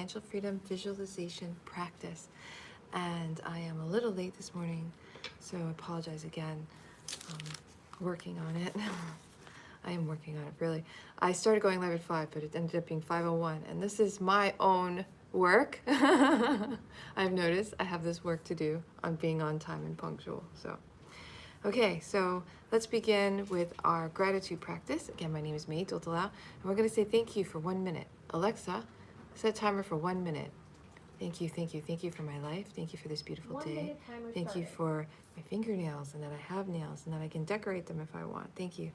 financial freedom visualization practice. And I am a little late this morning, so I apologize again. Working on it. I am working on it, really. I started going live at 5, but it ended up being 5:01, and this is my own work. I've noticed I have this work to do on being on time and punctual. So, okay, so let's begin with our gratitude practice. Again, my name is May Doltalau, and we're going to say thank you for 1 minute. Alexa, set timer for 1 minute. Thank you, thank you, thank you for my life. Thank you for this beautiful day. Thank you for my fingernails and that I have nails and that I can decorate them if I want. Thank you.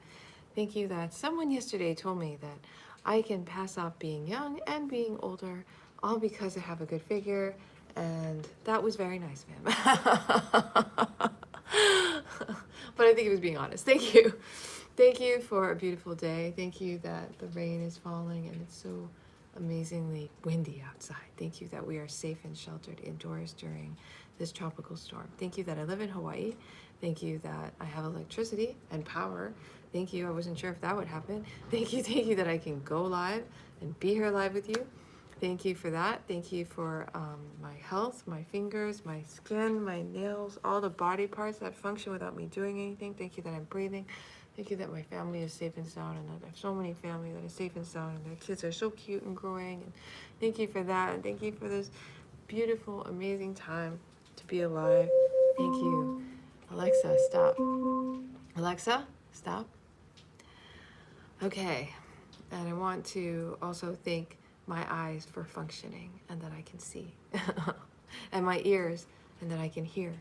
Thank you that someone yesterday told me that I can pass off being young and being older, all because I have a good figure, and that was very nice of him. But I think he was being honest. Thank you. Thank you for a beautiful day. Thank you that the rain is falling and it's so amazingly windy outside. Thank you that we are safe and sheltered indoors during this tropical storm. Thank you that I live in Hawaii. Thank you that I have electricity and power. Thank you. I wasn't sure if that would happen. Thank you that I can go live and be here live with you. Thank you for that. Thank you for my health, my fingers, my skin, my nails, all the body parts that function without me doing anything. Thank you that I'm breathing. Thank you that my family is safe and sound, and that I have so many family that is safe and sound, and their kids are so cute and growing. And thank you for that. And thank you for this beautiful, amazing time to be alive. Thank you. Alexa, stop. Alexa, stop. Okay. And I want to also thank my eyes for functioning and that I can see. And my ears and that I can hear.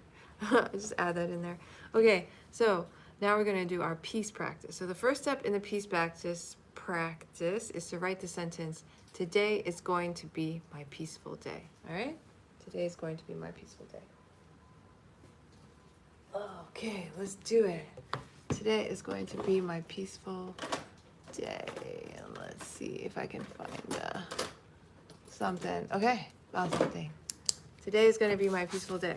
Just add that in there. Okay, so now we're going to do our peace practice. So the first step in the peace practice is to write the sentence, today is going to be my peaceful day. All right? Today is going to be my peaceful day. Okay, let's do it. Today is going to be my peaceful day. And let's see if I can find something. Okay, found something. Today is going to be my peaceful day.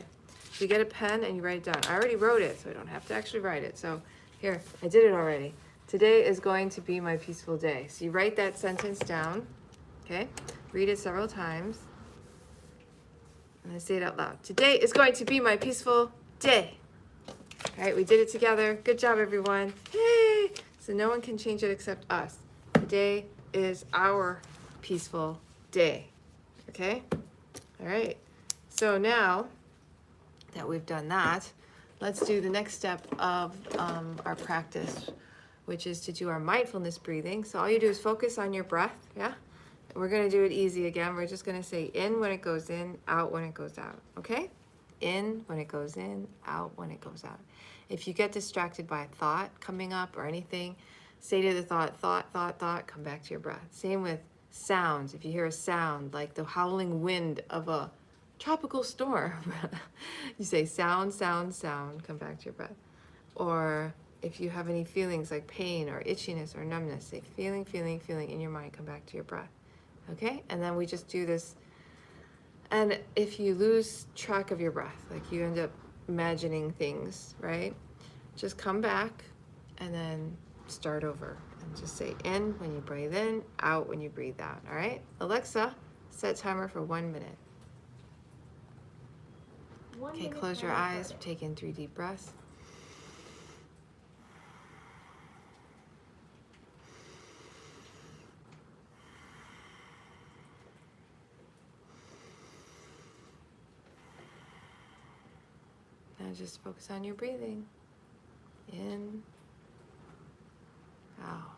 So you get a pen and you write it down. I already wrote it, so I don't have to actually write it. So here, I did it already. Today is going to be my peaceful day. So you write that sentence down, okay? Read it several times. And then say it out loud. Today is going to be my peaceful day. All right, we did it together. Good job, everyone. Yay! So no one can change it except us. Today is our peaceful day. Okay? All right. So now that we've done that, let's do the next step of our practice, which is to do our mindfulness breathing. So all you do is focus on your breath, yeah? We're going to do it easy again. We're just going to say in when it goes in, out when it goes out, okay? In when it goes in, out when it goes out. If you get distracted by a thought coming up or anything, say to the thought, come back to your breath. Same with sounds. If you hear a sound like the howling wind of a tropical storm, you say sound, come back to your breath. Or if you have any feelings like pain or itchiness or numbness, say feeling in your mind, come back to your breath. Okay? And then we just do this. And if you lose track of your breath, like you end up imagining things, right? Just come back and then start over. And just say in when you breathe in, out when you breathe out, all right? Alexa, set timer for 1 minute. Okay, close your eyes, take in 3 deep breaths. Now just focus on your breathing. In, out.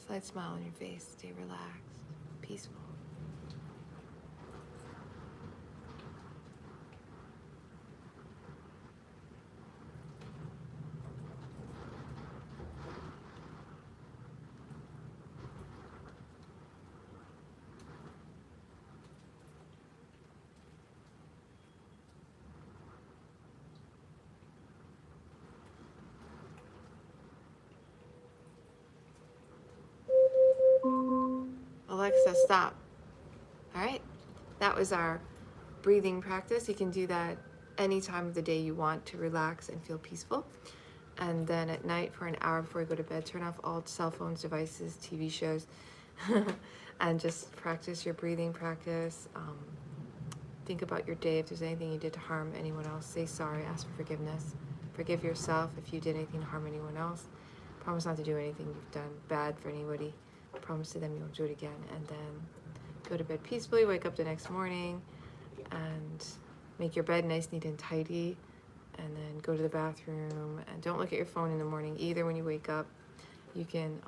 Slight smile on your face. Stay relaxed, peaceful. Alexa, stop. All right, that was our breathing practice. You can do that any time of the day you want to relax and feel peaceful. And then at night for an hour before you go to bed, turn off all cell phones, devices, TV shows, and just practice your breathing practice. Think about your day. If there's anything you did to harm anyone else, say sorry, ask for forgiveness. Forgive yourself if you did anything to harm anyone else. Promise not to do anything you've done bad for anybody. Promise to them you won't do it again. And then go to bed peacefully, wake up the next morning, and make your bed nice, neat, and tidy. And then go to the bathroom, and don't look at your phone in the morning either when you wake up. You can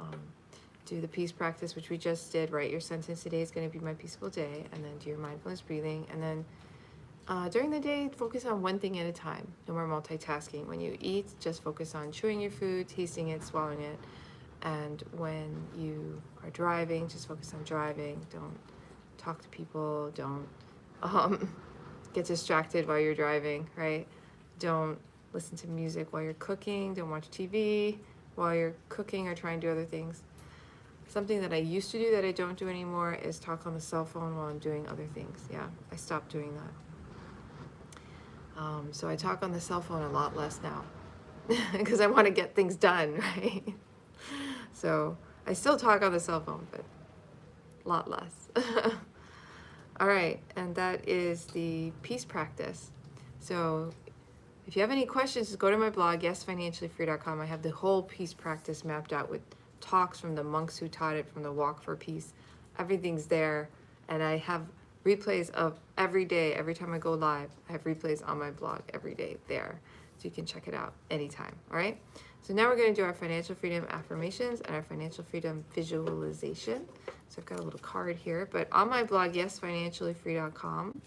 do the peace practice, which we just did. Write your sentence, today is going to be my peaceful day, and then do your mindfulness breathing. And then during the day, focus on one thing at a time. No more multitasking. When you eat, just focus on chewing your food, tasting it, swallowing it. And when you are driving, just focus on driving. Don't talk to people. Don't get distracted while you're driving, right? Don't listen to music while you're cooking. Don't watch TV while you're cooking or trying to do other things. Something that I used to do that I don't do anymore is talk on the cell phone while I'm doing other things. Yeah, I stopped doing that. So I talk on the cell phone a lot less now because I want to get things done, right? So I still talk on the cell phone, but a lot less. All right, and that is the peace practice. So if you have any questions, just go to my blog, yesfinanciallyfree.com. I have the whole peace practice mapped out with talks from the monks who taught it, from the Walk for Peace. Everything's there, and I have replays of every day. Every time I go live, I have replays on my blog every day there, so you can check it out anytime. All right, so now we're going to do our financial freedom affirmations and our financial freedom visualization. So I've got a little card here, but on my blog, yesfinanciallyfree.com,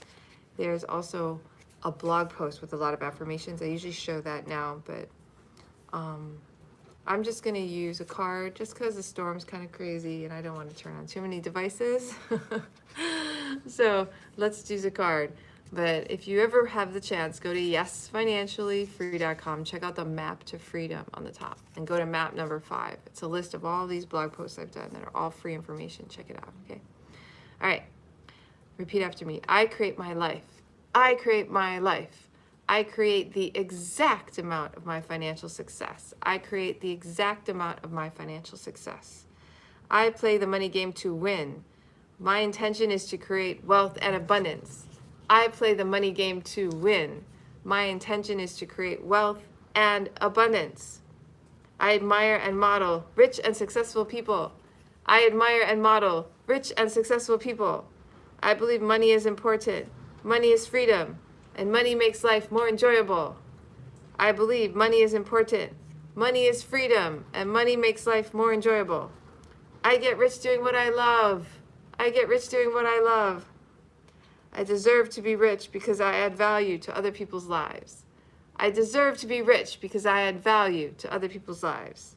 there's also a blog post with a lot of affirmations. I usually show that now, but I'm just going to use a card just because the storm's kind of crazy and I don't want to turn on too many devices. So let's use a card. But if you ever have the chance, go to yesfinanciallyfree.com. Check out the map to freedom on the top and go to map number 5. It's a list of all these blog posts I've done that are all free information. Check it out, okay? All right. Repeat after me. I create my life. I create my life. I create the exact amount of my financial success. I create the exact amount of my financial success. I play the money game to win. My intention is to create wealth and abundance. I play the money game to win. My intention is to create wealth and abundance. I admire and model rich and successful people. I admire and model rich and successful people. I believe money is important. Money is freedom, and money makes life more enjoyable. I believe money is important. Money is freedom, and money makes life more enjoyable. I get rich doing what I love. I get rich doing what I love. I deserve to be rich because I add value to other people's lives. I deserve to be rich because I add value to other people's lives.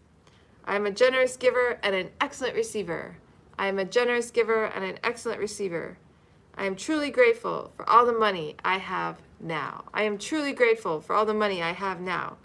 I am a generous giver and an excellent receiver. I am a generous giver and an excellent receiver. I am truly grateful for all the money I have now. I am truly grateful for all the money I have now.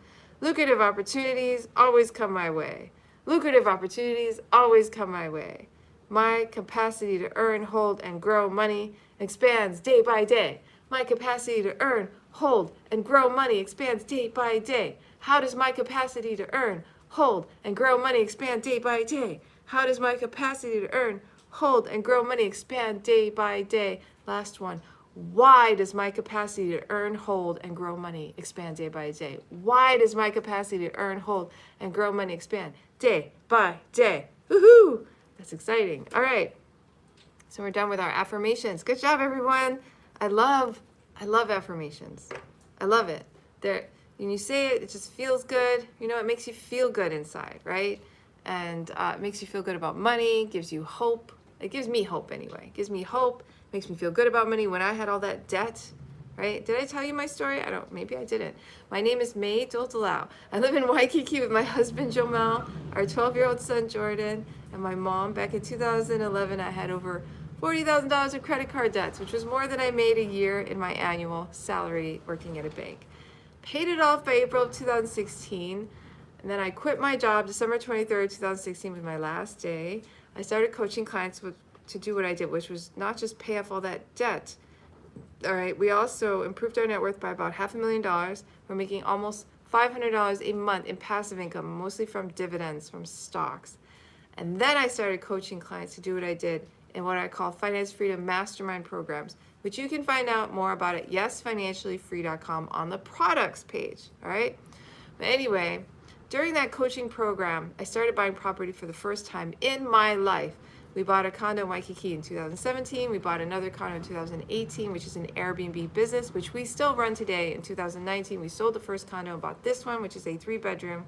Lucrative opportunities always come my way. Lucrative opportunities always come my way. My capacity to earn, hold, and grow money expands day by day. My capacity to earn, hold, and grow money expands day by day. How does my capacity to earn, hold, and grow money expand day by day? How does my capacity to earn, hold, and grow money expand day by day? Last one. Why does my capacity to earn, hold, and grow money expand day by day? Why does my capacity to earn, hold, and grow money expand day by day? Woohoo! That's exciting. All right. So we're done with our affirmations. Good job, everyone. I love affirmations. I love it. When you say it, it just feels good. You know, it makes you feel good inside, right? And it makes you feel good about money, gives you hope. It gives me hope anyway. It gives me hope, makes me feel good about money. When I had all that debt, right? Did I tell you my story? Maybe I didn't. My name is May Doltalau. I live in Waikiki with my husband, Jomel, our 12-year-old son, Jordan, and my mom. Back in 2011, I had over $40,000 in credit card debts, which was more than I made a year in my annual salary working at a bank. Paid it off by April of 2016, and then I quit my job. December 23rd, 2016 was my last day. I started coaching clients to do what I did, which was not just pay off all that debt. All right, we also improved our net worth by about $500,000. We're making almost $500 a month in passive income, mostly from dividends from stocks. And then I started coaching clients to do what I did in what I call Finance Freedom Mastermind programs, which you can find out more about at yesfinanciallyfree.com on the products page, all right? But anyway, during that coaching program, I started buying property for the first time in my life. We bought a condo in Waikiki in 2017. We bought another condo in 2018, which is an Airbnb business, which we still run today. In 2019, we sold the first condo and bought this one, which is a 3-bedroom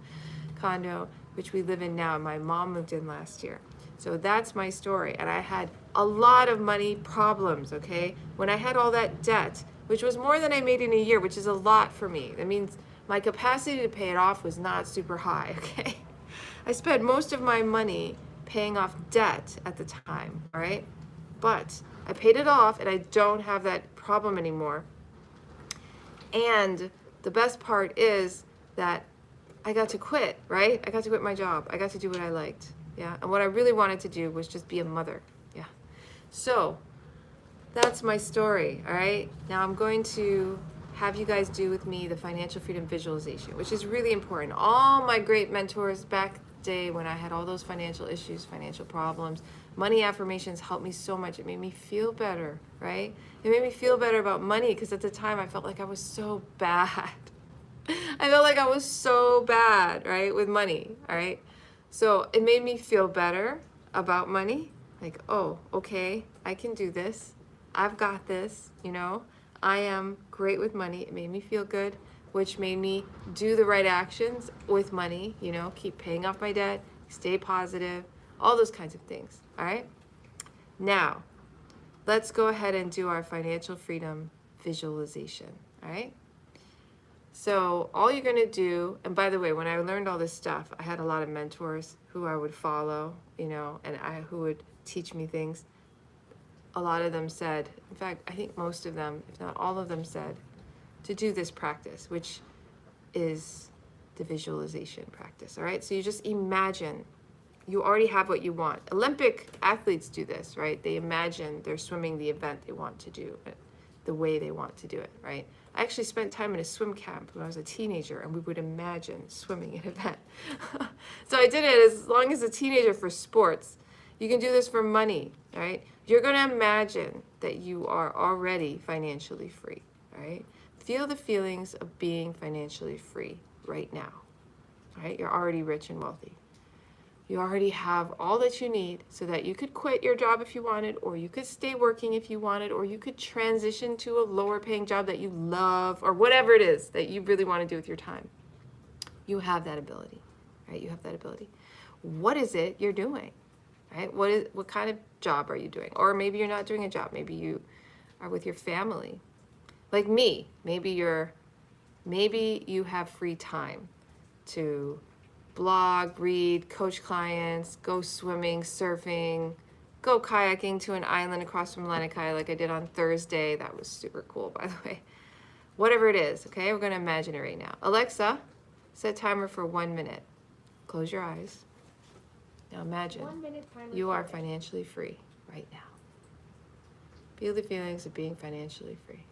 condo, which we live in now. My mom moved in last year. So that's my story. And I had a lot of money problems, okay? When I had all that debt, which was more than I made in a year, which is a lot for me. That means my capacity to pay it off was not super high, okay? I spent most of my money paying off debt at the time, all right? But I paid it off and I don't have that problem anymore. And the best part is that I got to quit, right? I got to quit my job. I got to do what I liked, yeah? And what I really wanted to do was just be a mother, yeah? So that's my story, all right? Now I'm going to have you guys do with me the financial freedom visualization, which is really important. All my great mentors back day when I had all those financial issues, financial problems, money affirmations helped me so much. It made me feel better, right? It made me feel better about money because at the time I felt like I was so bad. I felt like I was so bad, right, with money, all right? So it made me feel better about money. Like, oh, okay, I can do this. I've got this, you know? I am great with money. It made me feel good, which made me do the right actions with money, you know, keep paying off my debt, stay positive, all those kinds of things, all right? Now, let's go ahead and do our financial freedom visualization, all right? So all you're gonna do, and by the way, when I learned all this stuff, I had a lot of mentors who I would follow, you know, and who would teach me things. A lot of them said, in fact, I think most of them, if not all of them said, to do this practice, which is the visualization practice, all right? So you just imagine you already have what you want. Olympic athletes do this, right? They imagine they're swimming the event they want to do, the way they want to do it, right? I actually spent time in a swim camp when I was a teenager, and we would imagine swimming an event. So I did it as long as a teenager for sports. You can do this for money, all right? You're gonna imagine that you are already financially free, all right? Feel the feelings of being financially free right now, all right? You're already rich and wealthy. You already have all that you need so that you could quit your job if you wanted, or you could stay working if you wanted, or you could transition to a lower paying job that you love, or whatever it is that you really want to do with your time. You have that ability, right? You have that ability. What is it you're doing, right? What kind of job are you doing? Or maybe you're not doing a job. Maybe you are with your family. Like me, maybe you have free time to blog, read, coach clients, go swimming, surfing, go kayaking to an island across from Lanikai like I did on Thursday. That was super cool, by the way. Whatever it is, okay? We're gonna imagine it right now. Alexa, set timer for 1 minute. Close your eyes. Now imagine 1 minute timer you are started. financially free right now. Feel the feelings of being financially free.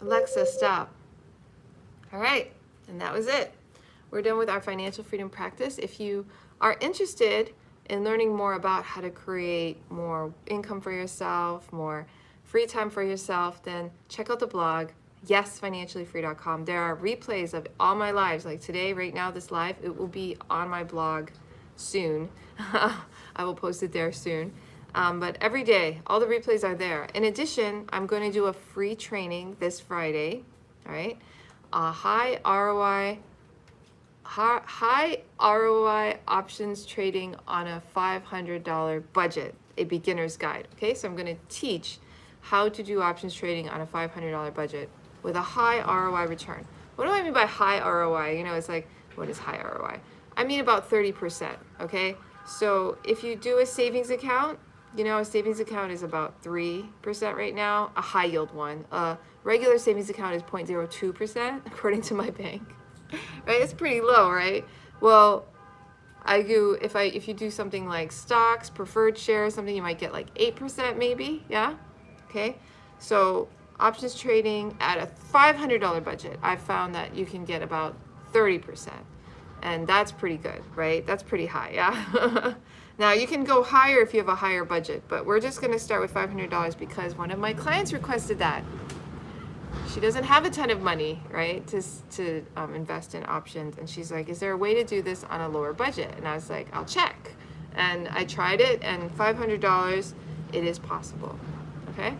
Alexa, stop. All right, and that was it. We're done with our financial freedom practice. If you are interested in learning more about how to create more income for yourself, more free time for yourself, then check out the blog, yesfinanciallyfree.com. There are replays of all my lives, like today, right now, this live, it will be on my blog soon. I will post it there soon. But every day, all the replays are there. In addition, I'm going to do a free training this Friday, all right? High ROI options trading on a $500 budget, a beginner's guide. Okay, so I'm going to teach how to do options trading on a $500 budget with a high ROI return. What do I mean by high ROI? You know, it's like, what is high ROI? I mean about 30%, okay? So if you do a savings account, you know, a savings account is about 3% right now, a high yield one. A regular savings account is 0.02% according to my bank, right? It's pretty low, right? Well, if you do something like stocks, preferred shares, something, you might get like 8% maybe, yeah? Okay, so options trading at a $500 budget, I found that you can get about 30%. And that's pretty good, right? That's pretty high, yeah? Now, you can go higher if you have a higher budget, but we're just going to start with $500 because one of my clients requested that. She doesn't have a ton of money, right, to invest in options. And she's like, is there a way to do this on a lower budget? And I was like, I'll check. And I tried it, and $500, it is possible, okay?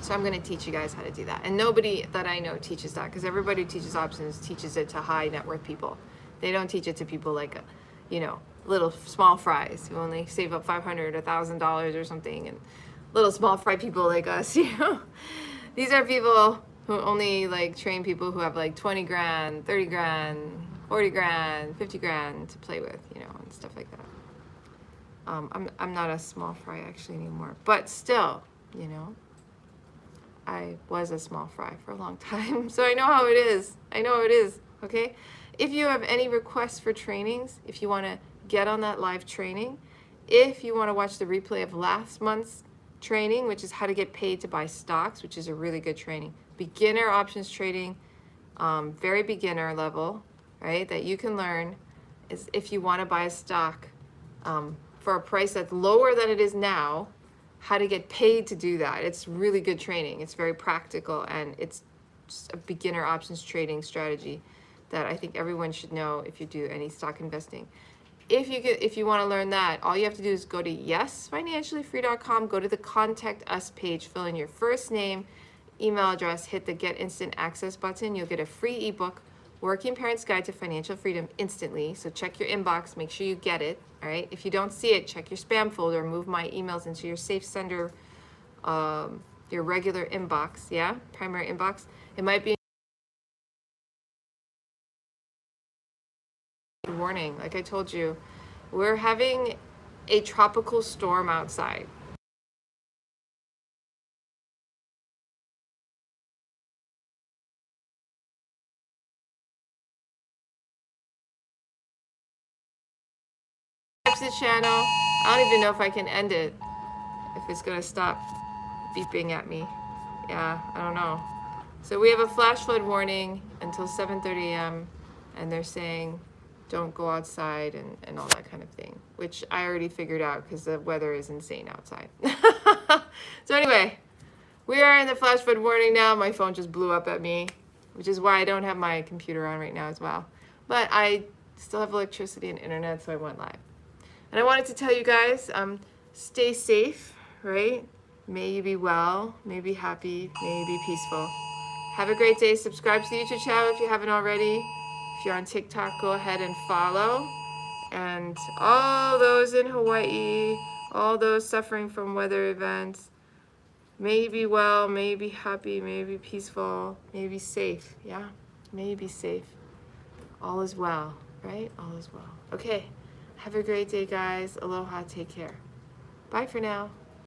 So I'm going to teach you guys how to do that. And nobody that I know teaches that, because everybody who teaches options teaches it to high net worth people. They don't teach it to people like, you know, little small fries who only save up $500 or $1,000 or something, and little small fry people like us, you know. These are people who only like train people who have like 20 grand, 30 grand, 40 grand, 50 grand to play with, you know, and stuff like that. I'm not a small fry actually anymore, but still, you know, I was a small fry for a long time, so I know how it is. I know how it is, okay? If you have any requests for trainings, if you want to get on that live training, if you want to watch the replay of last month's training, which is how to get paid to buy stocks, which is a really good training, beginner options trading, very beginner level, right, that you can learn is if you want to buy a stock for a price that's lower than it is now, how to get paid to do that. It's really good training. It's very practical, and it's just a beginner options trading strategy that I think everyone should know if you do any stock investing. If you want to learn that, all you have to do is go to yesfinanciallyfree.com, go to the Contact Us page, fill in your first name, email address, hit the Get Instant Access button. You'll get a free ebook, Working Parents Guide to Financial Freedom, instantly. So check your inbox, make sure you get it, all right? If you don't see it, check your spam folder, move my emails into your safe sender, your regular inbox, yeah? Primary inbox. It might be warning, like I told you, we're having a tropical storm outside. The channel. I don't even know if I can end it, if it's gonna stop beeping at me. Yeah, I don't know. So we have a flash flood warning until 7:30 a.m. and they're saying don't go outside and all that kind of thing, which I already figured out because the weather is insane outside. So anyway, we are in the flash flood warning now. My phone just blew up at me, which is why I don't have my computer on right now as well. But I still have electricity and internet, so I went live. And I wanted to tell you guys, stay safe, right? May you be well, may you be happy, may you be peaceful. Have a great day. Subscribe to the YouTube channel if you haven't already. If you're on TikTok, go ahead and follow. And all those in Hawaii, all those suffering from weather events, may you be well, may you be happy, may you be peaceful, may you be safe, yeah? May you be safe. All is well, right? All is well. Okay. Have a great day, guys. Aloha. Take care. Bye for now.